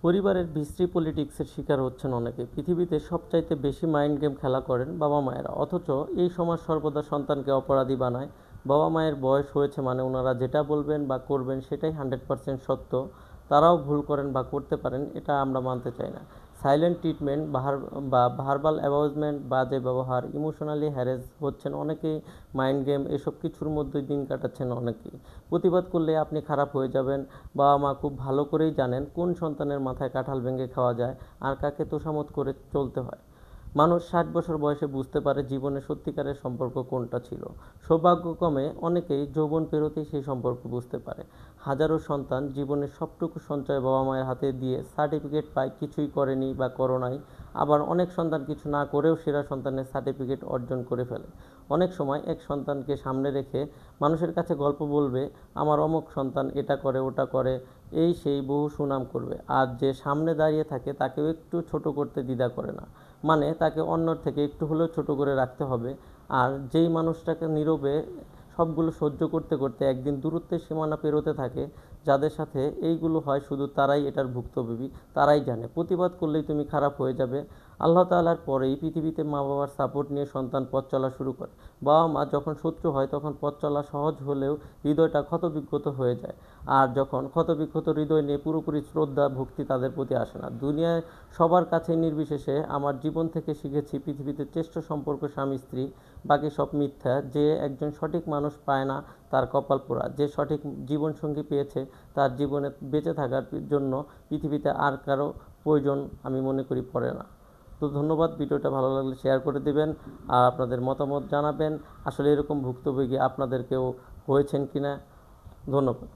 পরিবারের বিশ্রী পলিটিক্সের শিকার হচ্ছেন অনেকে। পৃথিবীতে সবচাইতে বেশি মাইন্ড গেম খেলা করেন বাবা মায়েরা, অথচ এই সমাজ সর্বদা সন্তানকে অপরাধী বানায়। বাবা মায়ের বয়স হয়েছে মানে ওনারা যেটা বলবেন বা করবেন সেটাই 100% সত্য। তারাও ভুল করেন বা করতে পারেন, এটা আমরা মানতে চাই না। সাইলেন্ট ট্রিটমেন্ট বা ভার্বাল অ্যাবাউজমেন্ট, বাজে ব্যবহার, ইমোশনালি হ্যারেস হচ্ছেন অনেকেই। মাইন্ড গেম এসব কিছুর মধ্যেই দিন কাটাচ্ছেন অনেকেই। প্রতিবাদ করলে আপনি খারাপ হয়ে যাবেন। বাবা মা খুব ভালো করেই জানেন কোন সন্তানের মাথায় কাঁঠাল ভেঙে খাওয়া যায় আর কাকে তোষামোদ করে চলতে হয়। মানুষ 60 বছর বয়সে বুঝতে পারে জীবনে সত্যিকারের সম্পর্ক কোনটা ছিল। সৌভাগ্যক্রমে অনেকেই যৌবন পেরোতেই সেই সম্পর্ক বুঝতে পারে। হাজারো সন্তান জীবনের সবটুকু সঞ্চয় বাবা মায়ের হাতে দিয়ে সার্টিফিকেট পায় কিছুই করেনি বা করো নাই। আবার অনেক সন্তান কিছু না করেও সেরা সন্তানের সার্টিফিকেট অর্জন করে ফেলে। অনেক সময় এক সন্তানকে সামনে রেখে মানুষের কাছে গল্প বলবে, আমার অমুক সন্তান এটা করে ওটা করে, এই সেই বহু সুনাম করবে। আর যে সামনে দাঁড়িয়ে থাকে তাকেও একটু ছোট করতে দ্বিধা করে না, মানে তাকে অন্যর থেকে একটু হলেও ছোট করে রাখতে হবে। আর যেই মানুষটাকে নীরবে সবগুলো সহ্য করতে করতে একদিন দূরত্বের সীমানা পেরোতে থাকে, যাদের সাথে এইগুলো হয় শুধু তারাই এটার ভুক্তভোগী, তারাই জানে প্রতিবাদ করলেই তুমি খারাপ হয়ে যাবে। আল্লাহ তাআলার পরেই পৃথিবীতে মা বাবার সাপোর্ট নিয়ে সন্তান পথ চলা শুরু করে। বাবা মা যখন শত্রু হয় তখন পথ চলা সহজ হলেও হৃদয়টা ক্ষতবিক্ষত হয়ে যায়। আর যখন ক্ষতবিক্ষত হৃদয় নিয়ে পুরোপুরি শ্রদ্ধা ভক্তি তাদের প্রতি আসে না। দুনিয়ায় সবার কাছে নির্বিশেষে আমার জীবন থেকে শিখেছি পৃথিবীতে শ্রেষ্ঠ সম্পর্ক স্বামী স্ত্রী, বাকি সব মিথ্যা। যে একজন সঠিক মানুষ পায় না তার কপাল পোড়া। যে সঠিক জীবনসঙ্গী পেয়েছে তার জীবনে বেঁচে থাকার জন্য পৃথিবীতে আর কারো প্রয়োজন আমি মনে করি পড়ে না। তো ধন্যবাদ, ভিডিওটা ভালো লাগলে শেয়ার করে দেবেন আর আপনাদের মতামত জানাবেন। আসলে এরকম ভুক্তভোগী আপনাদেরকেও হয়েছেন কিনা। ধন্যবাদ।